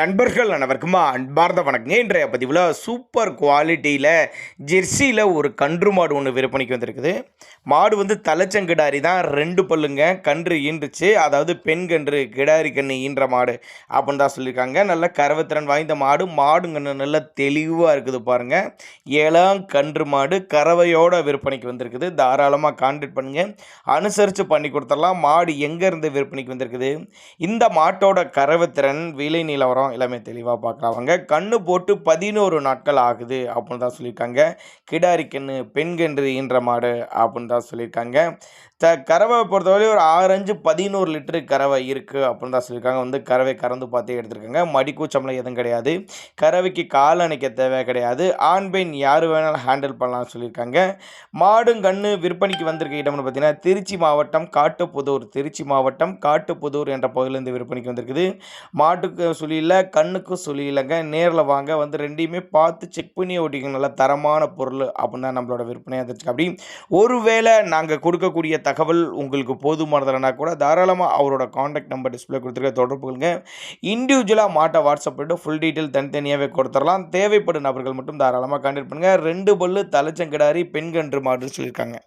நண்பர்கள் அனைவருக்கும் அன்பார்ந்த வணக்கங்க. இன்றைய பதிவில் சூப்பர் குவாலிட்டியில் ஜெர்சியில் ஒரு கன்று மாடு ஒன்று விற்பனைக்கு வந்திருக்குது. மாடு வந்து தலைச்சங்கிடாரி தான், 2 பல்லுங்க. கன்று ஈன்றுச்சு, அதாவது பெண் கன்று, கிடாரி கன்று ஈன்ற மாடு அப்படின்னு தான் சொல்லியிருக்காங்க. நல்ல கறவைத்திறன் வாய்ந்த மாடு. மாடுங்க நல்ல தெளிவாக இருக்குது பாருங்கள். 7ஆம் கன்று மாடு கறவையோட விற்பனைக்கு வந்திருக்குது. தாராளமாக கான்டாக்ட் பண்ணுங்கள், அனுசரித்து பண்ணி கொடுத்துடலாம். மாடு எங்கேருந்து விற்பனைக்கு வந்திருக்குது, இந்த மாட்டோட கறவைத்திறன், விலை நிலவரம் எல்லாமே தெளிவாக பார்க்கலாம் வாங்க. கண்ணு போட்டு 11 நாட்கள் ஆகுது அப்படின்னு தான் சொல்லியிருக்காங்க. கிடாரி கன்று, பெண் கன்று ஈன்ற மாடு அப்படின்னு தான் சொல்லியிருக்காங்க. கறவை பொறுத்தவரை ஒரு 6-5-11 லிட்டரு கறவை இருக்குது அப்படின்னு தான் சொல்லியிருக்காங்க. வந்து கறவை கறந்து பார்த்து எடுத்துருக்காங்க. மடிக்கூச்சம்லாம் எதுவும் கிடையாது. கறவைக்கு கால் அணைக்க தேவை கிடையாது. ஆண் பெண் யார் வேணாலும் ஹேண்டில் பண்ணலாம்னு சொல்லியிருக்காங்க. மாடும் கன்று விற்பனைக்கு வந்திருக்க இடம்னு பார்த்தீங்கன்னா திருச்சி மாவட்டம் காட்டுப்புதூர் என்ற பகுதியிலேருந்து விற்பனைக்கு வந்திருக்குது. மாட்டுக்கு சுழியில், கண்ணுக்கும் சுழியில்லைங்க. நேரில் வாங்க, வந்து ரெண்டையுமே பார்த்து செக் பண்ணி ஓட்டிக்கணும். நல்ல தரமான பொருள் அப்படின்னு தான் நம்மளோட விற்பனையாக இருந்துச்சு. அப்படி ஒருவேளை நாங்கள் கொடுக்கக்கூடிய தகவல் உங்களுக்கு போதுமானதுனா கூட தாராளமாக அவரோட காண்டாக்ட் நம்பர் டிஸ்பிளே கொடுத்துருக்க, தொடர்பு கொள்ளுங்க. இண்டிவிஜுவலாக மாட்டை வாட்ஸ்அப் பண்ணிட்டு ஃபுல் டீட்டெயில் தனித்தனியாகவே கொடுத்துடலாம். தேவைப்படும் நபர்கள் மட்டும் தாராளமாக கான்டாக்ட் பண்ணுங்கள். 2 பல்லு தலைச்சங்கிடாரி பெண் கன்று மாடுன்னு சொல்லியிருக்காங்க.